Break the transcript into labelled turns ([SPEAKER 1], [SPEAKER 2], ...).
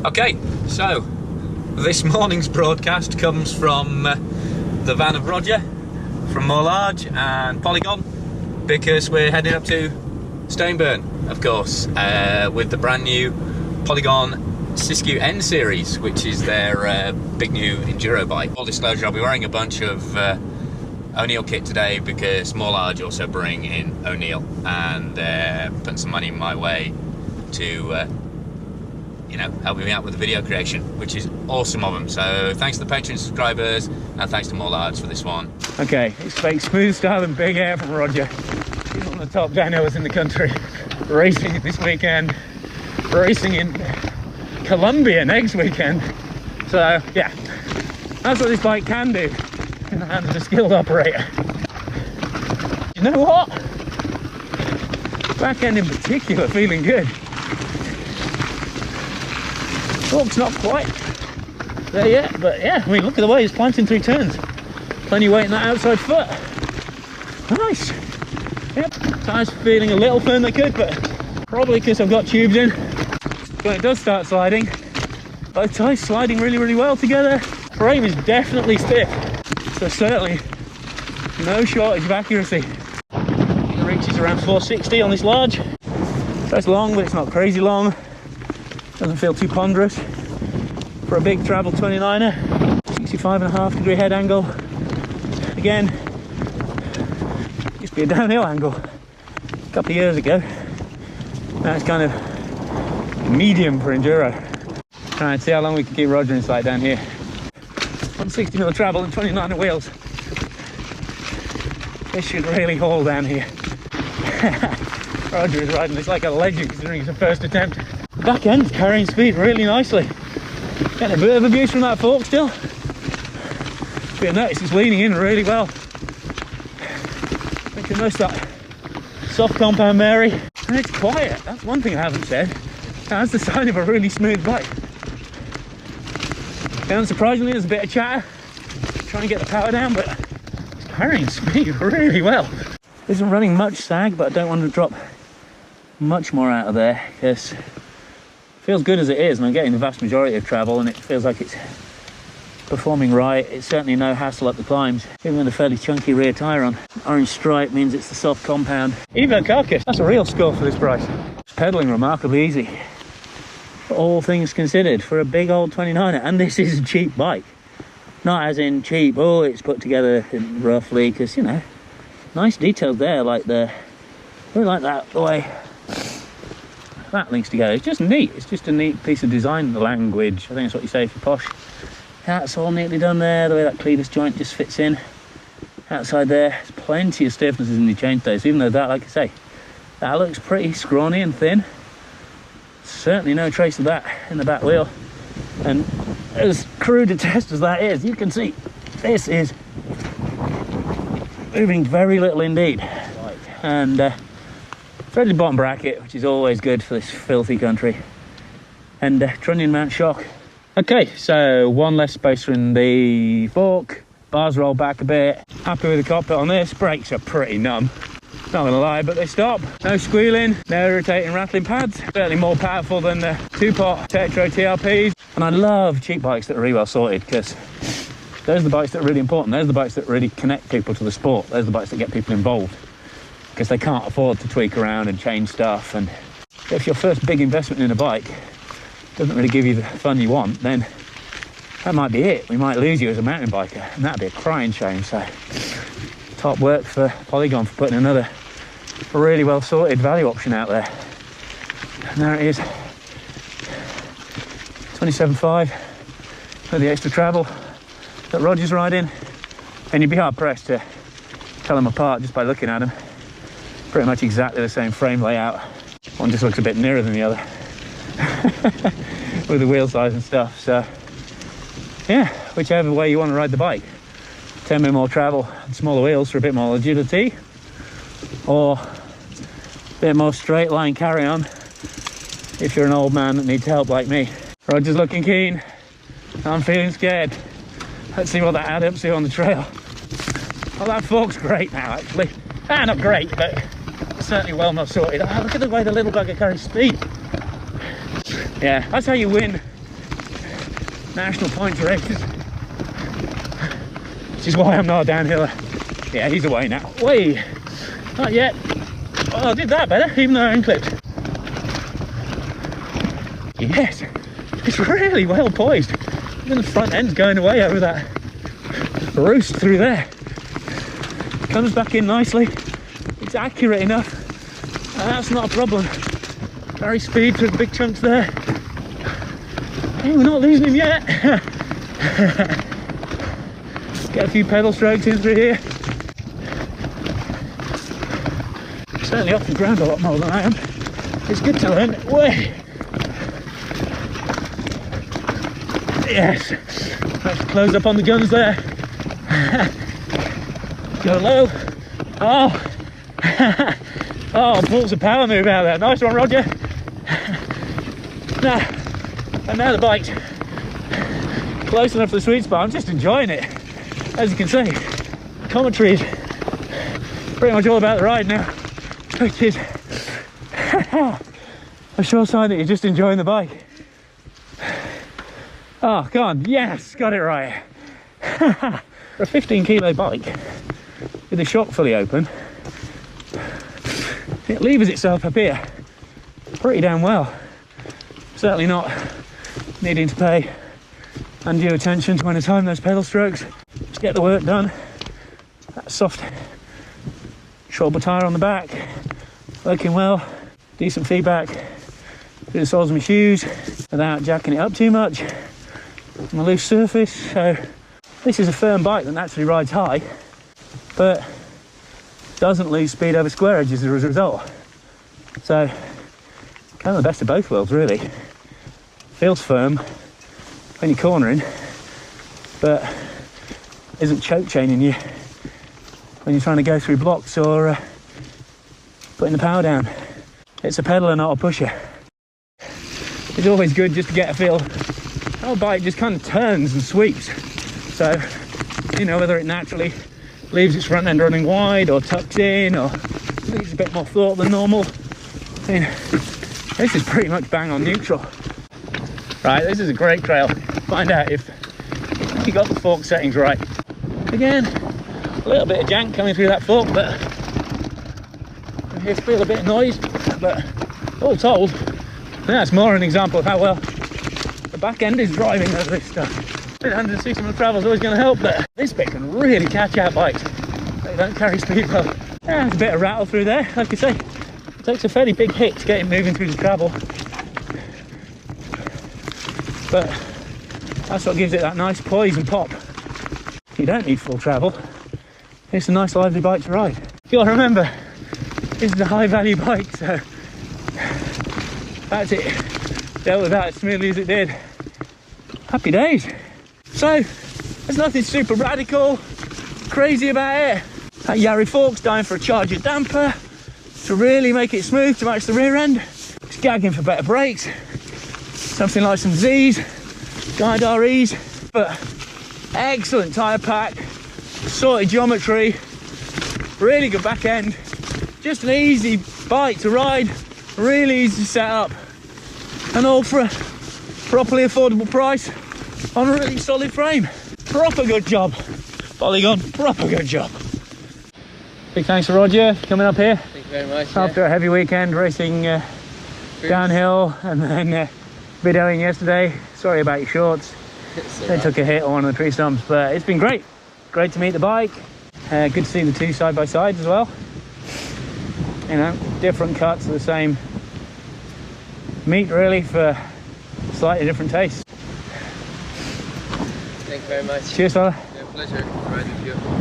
[SPEAKER 1] Okay, so this morning's broadcast comes from the van of Roger from Large and Polygon, because we're heading up to Stainburn, of course, with the brand new Polygon Siskiu N series, which is their big new enduro bike. Full disclosure, I'll be wearing a bunch of O'Neal kit today because Large also bring in O'Neal, and they're putting some money my way to you know, helping me out with the video creation, which is awesome of them. So thanks to the Patreon subscribers, and thanks to Large for this one. Okay, it's fake smooth style and big air from Roger. He's one of the top dynos in the country, racing this weekend, racing in Colombia next weekend. So yeah, that's what this bike can do in the hands of a skilled operator. You know what? Back end in particular feeling good. Torque's not quite there yet, but yeah, I mean, look at the way he's planting through turns. Plenty of weight in that outside foot. Nice. Yep, tires feeling a little firm, they could, but probably because I've got tubes in. When it does start sliding, both tires sliding really, really well together. Frame is definitely stiff, so certainly no shortage of accuracy. It reaches around 460 on this Large. So it's long, but it's not crazy long. Doesn't feel too ponderous for a big travel 29er. 65.5 degree head angle. Again, used to be a downhill angle a couple of years ago. Now it's kind of medium for enduro. Try and see how long we can keep Roger in sight down here. 160mm travel and 29er wheels. This should really haul down here. Roger is riding this like a legend considering it's a first attempt. Back end's carrying speed really nicely. Getting a bit of abuse from that fork still. But you'll notice it's leaning in really well. Making most of that soft compound Mary. And it's quiet, that's one thing I haven't said. That's the sign of a really smooth bike. And unsurprisingly, there's a bit of chatter trying to get the power down, but it's carrying speed really well. Isn't running much sag, but I don't want to drop much more out of there because it feels good as it is, and I'm getting the vast majority of travel, and it feels like it's performing right. It's certainly no hassle up the climbs, even with a fairly chunky rear tyre on. Orange stripe means it's the soft compound. Evo carcass, that's a real score for this price. It's pedalling remarkably easy, all things considered, for a big old 29er, and this is a cheap bike. Not as in cheap, oh, it's put together roughly, because, you know, nice details there, like the, I really like that, the way that links together. It's just neat. It's just a neat piece of design, the language. I think that's what you say if you're posh. That's all neatly done there, the way that clevis joint just fits in. Outside there, there's plenty of stiffnesses in the chainstays, even though that, like I say, that looks pretty scrawny and thin. Certainly no trace of that in the back wheel. And as crude a test as that is, you can see this is moving very little indeed. And threaded bottom bracket, which is always good for this filthy country, and trunnion mount shock. Okay, so one less spacer in the fork, bars roll back a bit. Happy with the cockpit on this. Brakes are pretty numb, not gonna lie, but they stop. No squealing, no irritating rattling pads. Certainly more powerful than the two-pot Tektro TRPs. And I love cheap bikes that are really well sorted, because those are the bikes that are really important. Those are the bikes that really connect people to the sport. Those are the bikes that get people involved, because they can't afford to tweak around and change stuff. And if your first big investment in a bike doesn't really give you the fun you want, then that might be it. We might lose you as a mountain biker, and that'd be a crying shame. So top work for Polygon for putting another really well sorted value option out there. And there it is, 27.5 for the extra travel that Roger's riding. And you'd be hard pressed to tell them apart just by looking at them. Pretty much exactly the same frame layout. One just looks a bit nearer than the other with the wheel size and stuff. So yeah, whichever way you want to ride the bike, 10mm more travel and smaller wheels for a bit more agility, or a bit more straight line carry on if you're an old man that needs help like me. Roger's looking keen, I'm feeling scared. Let's see what that adds up to on the trail. Oh, that fork's great now, actually. Not great, but certainly well not sorted. Oh, look at the way the little bugger carries speed. Yeah, that's how you win national points races. Which is why I'm not a downhiller. Yeah, he's away now. Wait, not yet. Oh, I did that better, even though I unclipped. Yes, it's really well poised. Even the front end's going away over that roost through there. Comes back in nicely. It's accurate enough. That's not a problem. Very speed through the big chunks there. Hey, we're not losing him yet. Get a few pedal strokes in through here. Certainly off the ground a lot more than I am. It's good to learn. Way. Yes. Let's close up on the guns there. Go low. Oh. Oh, pulls a power move out there. Nice one, Roger. And now the bike's close enough for the sweet spot. I'm just enjoying it. As you can see, commentary is pretty much all about the ride now, which is a sure sign that you're just enjoying the bike. Oh, go on. Yes, got it right. For a 15 kilo bike with the shock fully open, it levers itself up here pretty damn well. Certainly not needing to pay undue attention to when I time those pedal strokes. Just get the work done. That soft shoulder tyre on the back, working well. Decent feedback through the soles of my shoes without jacking it up too much on a loose surface. So this is a firm bike that naturally rides high, but doesn't lose speed over square edges as a result. So kind of the best of both worlds, really. Feels firm when you're cornering, but isn't choke chaining you when you're trying to go through blocks or putting the power down. It's a pedaler, not a pusher. It's always good just to get a feel how a bike just kind of turns and sweeps. So, you know, whether it naturally leaves its front end running wide or tucks in or leaves a bit more thought than normal. I mean, this is pretty much bang on neutral. Right, this is a great trail. Find out if you got the fork settings right. Again, a little bit of jank coming through that fork, but I hear feel a bit of noise. But all told, that's more an example of how well the back end is driving over this stuff. 160 mile travel is always going to help, but this bit can really catch out bikes. They don't carry speed well. Yeah, there's a bit of rattle through there. Like I say, it takes a fairly big hit to get it moving through the travel. But that's what gives it that nice poise and pop. You don't need full travel. It's a nice lively bike to ride. You gotta remember, this is a high value bike, so that's it. Dealt with that as smoothly as it did. Happy days. So, there's nothing super radical, crazy about it. That Yari fork's dying for a charger damper to really make it smooth to match the rear end. It's gagging for better brakes. Something like some Z's, Guide REs, but excellent tyre pack, sorted geometry, really good back end, just an easy bike to ride, really easy to set up, and all for a properly affordable price on a really solid frame. Proper good job, Polygon, proper good job. Big thanks to Roger for coming up here.
[SPEAKER 2] Thank you very much.
[SPEAKER 1] After a heavy weekend racing downhill and then videoing yesterday. Sorry about your shorts. They took a hit on one of the tree stumps, but it's been great. Great to meet the bike. Good to see the two side by sides as well. You know, different cuts of the same meat really, for slightly different tastes.
[SPEAKER 2] Thank you very much.
[SPEAKER 1] Cheers, fella.
[SPEAKER 2] It's a pleasure riding with you.